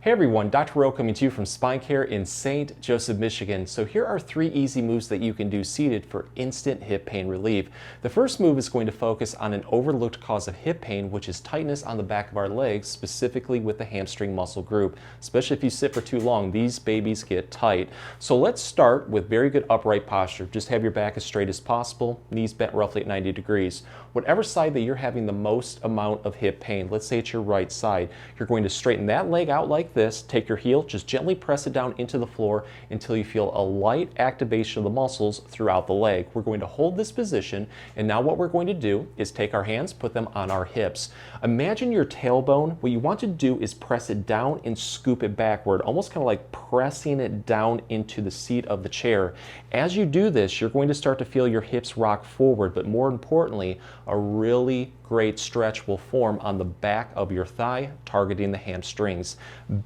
Hey everyone, Dr. Rowe coming to you from SpineCare in St. Joseph, Michigan. So here are 3 easy moves that you can do seated for instant hip pain relief. The first move is going to focus on an overlooked cause of hip pain, which is tightness on the back of our legs, specifically with the hamstring muscle group. Especially if you sit for too long, these babies get tight. So let's start with very good upright posture. Just have your back as straight as possible, knees bent roughly at 90 degrees. Whatever side that you're having the most amount of hip pain, let's say it's your right side, you're going to straighten that leg out like this, take your heel, just gently press it down into the floor until you feel a light activation of the muscles throughout the leg. We're going to hold this position, and now what we're going to do is take our hands, put them on our hips. Imagine your tailbone. What you want to do is press it down and scoop it backward, almost kind of like pressing it down into the seat of the chair. As you do this, you're going to start to feel your hips rock forward, but more importantly, a really great stretch will form on the back of your thigh, targeting the hamstrings.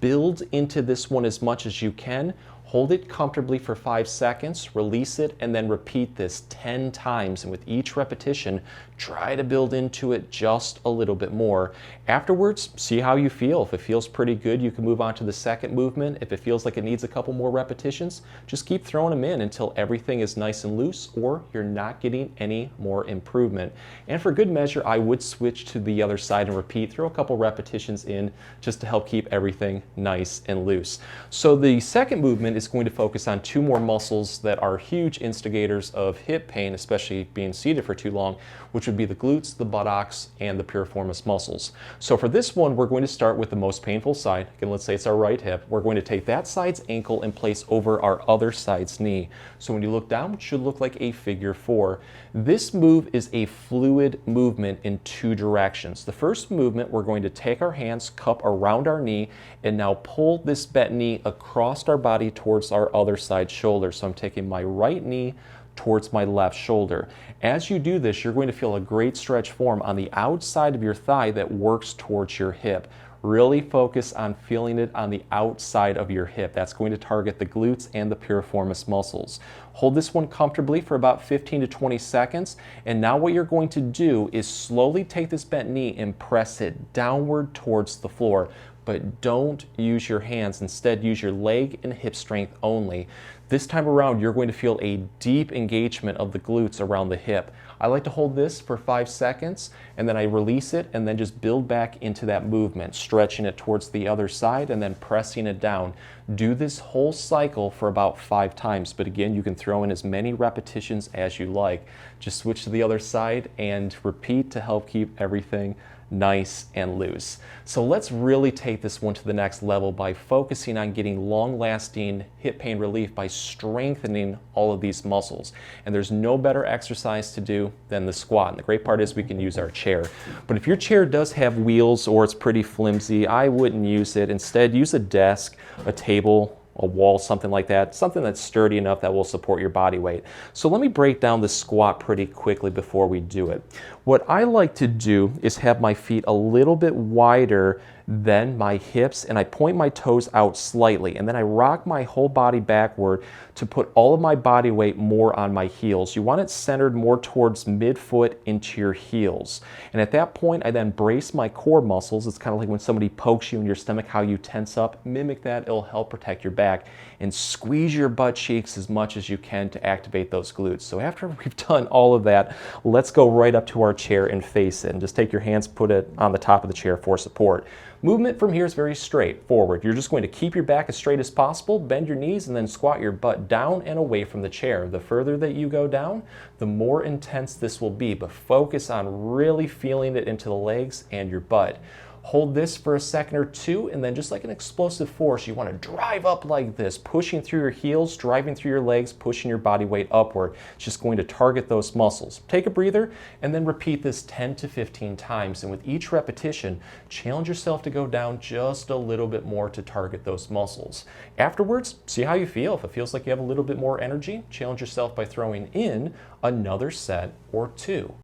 Build into this one as much as you can. Hold it comfortably for 5 seconds, release it, and then repeat this 10 times. And with each repetition, try to build into it just a little bit more. Afterwards, see how you feel. If it feels pretty good, you can move on to the second movement. If it feels like it needs a couple more repetitions, just keep throwing them in until everything is nice and loose or you're not getting any more improvement. And for good measure, I would switch to the other side and repeat. Throw a couple repetitions in just to help keep everything nice and loose. So the second movement is going to focus on 2 more muscles that are huge instigators of hip pain, especially being seated for too long, which would be the glutes, the buttocks, and the piriformis muscles. So for this one, we're going to start with the most painful side. Again, let's say it's our right hip. We're going to take that side's ankle and place over our other side's knee. So when you look down, it should look like a figure 4. This move is a fluid movement in 2 directions. The first movement, we're going to take our hands, cup around our knee, and now pull this bent knee across our body towards our other side shoulder. So I'm taking my right knee towards my left shoulder. As you do this, you're going to feel a great stretch form on the outside of your thigh that works towards your hip. Really focus on feeling it on the outside of your hip. That's going to target the glutes and the piriformis muscles. Hold this one comfortably for about 15 to 20 seconds. And now what you're going to do is slowly take this bent knee and press it downward towards the floor. But don't use your hands. Instead, use your leg and hip strength only. This time around, you're going to feel a deep engagement of the glutes around the hip. I like to hold this for 5 seconds, and then I release it, and then just build back into that movement, stretching it towards the other side, and then pressing it down. Do this whole cycle for about 5 times, but again, you can throw in as many repetitions as you like. Just switch to the other side and repeat to help keep everything nice and loose. So let's really take this one to the next level by focusing on getting long-lasting hip pain relief by strengthening all of these muscles. And there's no better exercise to do than the squat. And the great part is we can use our chair. But if your chair does have wheels or it's pretty flimsy, I wouldn't use it. Instead, use a desk, a table, a wall, something like that, something that's sturdy enough that will support your body weight. So let me break down the squat pretty quickly before we do it. What I like to do is have my feet a little bit wider than my hips, and I point my toes out slightly, and then I rock my whole body backward to put all of my body weight more on my heels. You want it centered more towards midfoot into your heels. And at that point, I then brace my core muscles. It's kind of like when somebody pokes you in your stomach, how you tense up. Mimic that, it'll help protect your back. And squeeze your butt cheeks as much as you can to activate those glutes. So after we've done all of that, let's go right up to our chair and face it. And just take your hands, put it on the top of the chair for support. Movement from here is very straightforward. You're just going to keep your back as straight as possible, bend your knees, and then squat your butt down and away from the chair. The further that you go down, the more intense this will be, but focus on really feeling it into the legs and your butt. Hold this for a second or 2, and then just like an explosive force, you want to drive up like this, pushing through your heels, driving through your legs, pushing your body weight upward. It's just going to target those muscles. Take a breather, and then repeat this 10 to 15 times. And with each repetition, challenge yourself to go down just a little bit more to target those muscles. Afterwards, see how you feel. If it feels like you have a little bit more energy, challenge yourself by throwing in another set or 2.